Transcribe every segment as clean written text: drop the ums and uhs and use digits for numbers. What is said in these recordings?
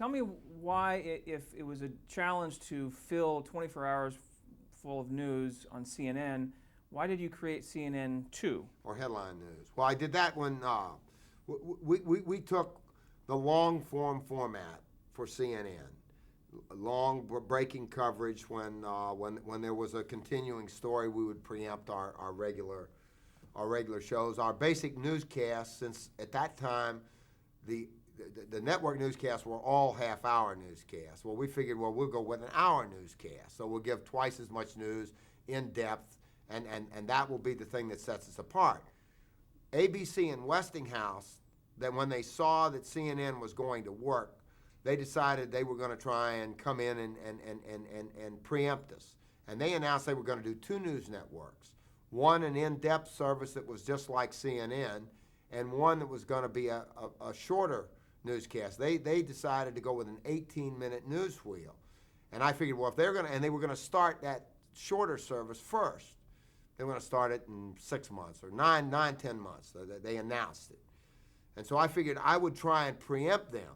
Tell me why, if it was a challenge to fill 24 hours full of news on CNN, why did you create CNN2? Or headline news. Well, I did that when we took the long form format for CNN, long breaking coverage. When there was a continuing story, we would preempt our regular shows. Our basic newscasts, since at that time the network newscasts were all half-hour newscasts. Well, we figured, well, we'll go with an hour newscast. So we'll give twice as much news in depth, and that will be the thing that sets us apart. ABC and Westinghouse, that when they saw that CNN was going to work, they decided they were going to try and come in and preempt us. And they announced they were going to do two news networks. One, an in-depth service that was just like CNN, and one that was going to be a shorter newscast. They decided to go with an 18-minute news wheel. And I figured, well, if they're going to, and they were going to start that shorter service first. They were going to start it in 6 months or 10 months. They announced it. And so I figured I would try and preempt them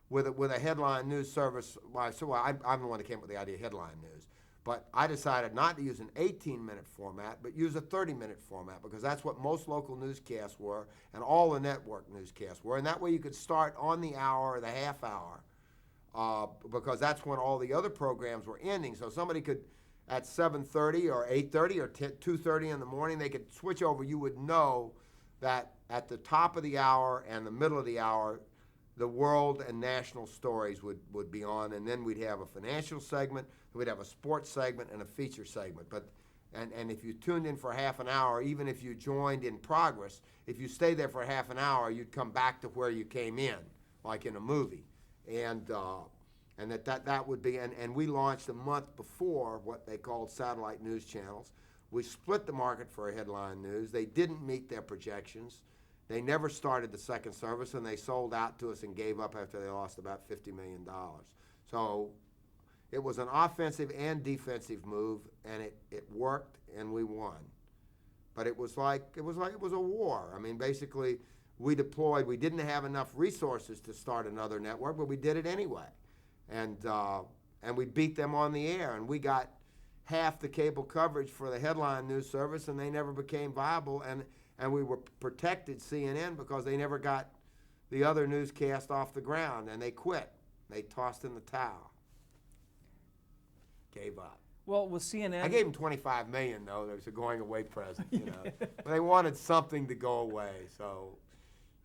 with a headline news service. I'm the one that came up with the idea of headline news. But I decided not to use an 18-minute format, but use a 30-minute format, because that's what most local newscasts were and all the network newscasts were. And that way you could start on the hour or the half hour, because that's when all the other programs were ending. So somebody could, at 7:30 or 8:30 or 2:30 in the morning, they could switch over. You would know that at the top of the hour and the middle of the hour, the world and national stories would be on, and then we'd have a financial segment, we'd have a sports segment, and a feature segment. And if you tuned in for half an hour, even if you joined in progress, if you stayed there for half an hour, you'd come back to where you came in, like in a movie. And that would be, and we launched a month before what they called satellite news channels. We split the market for headline news. They didn't meet their projections. They never started the second service, and they sold out to us and gave up after they lost about $50 million. So it was an offensive and defensive move, and it worked, and we won. But it was like it was a war. I mean, basically, we deployed. We didn't have enough resources to start another network, but we did it anyway, and we beat them on the air, and we got half the cable coverage for the headline news service, and they never became viable. And we were protected, CNN, because they never got the other newscast off the ground, and they quit. They tossed in the towel. Gave up. Well, with CNN, I gave them $25 million, though. There was a going-away present, you know. But they wanted something to go away, so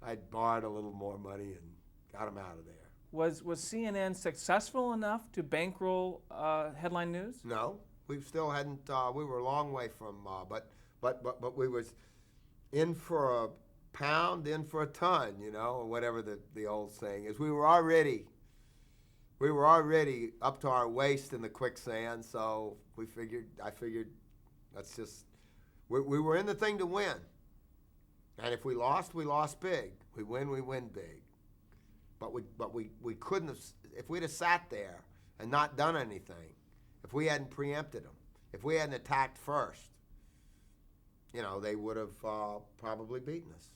I borrowed a little more money and got them out of there. Was CNN successful enough to bankroll headline news? No, we still hadn't. We were a long way from. But we was in for a pound, in for a ton, you know, or whatever the old saying is. We were already up to our waist in the quicksand, so I figured, let's just, we were in the thing to win. And if we lost big. We win big. But we couldn't have, if we'd have sat there and not done anything, if we hadn't preempted them, if we hadn't attacked first, you know, they would have probably beaten us.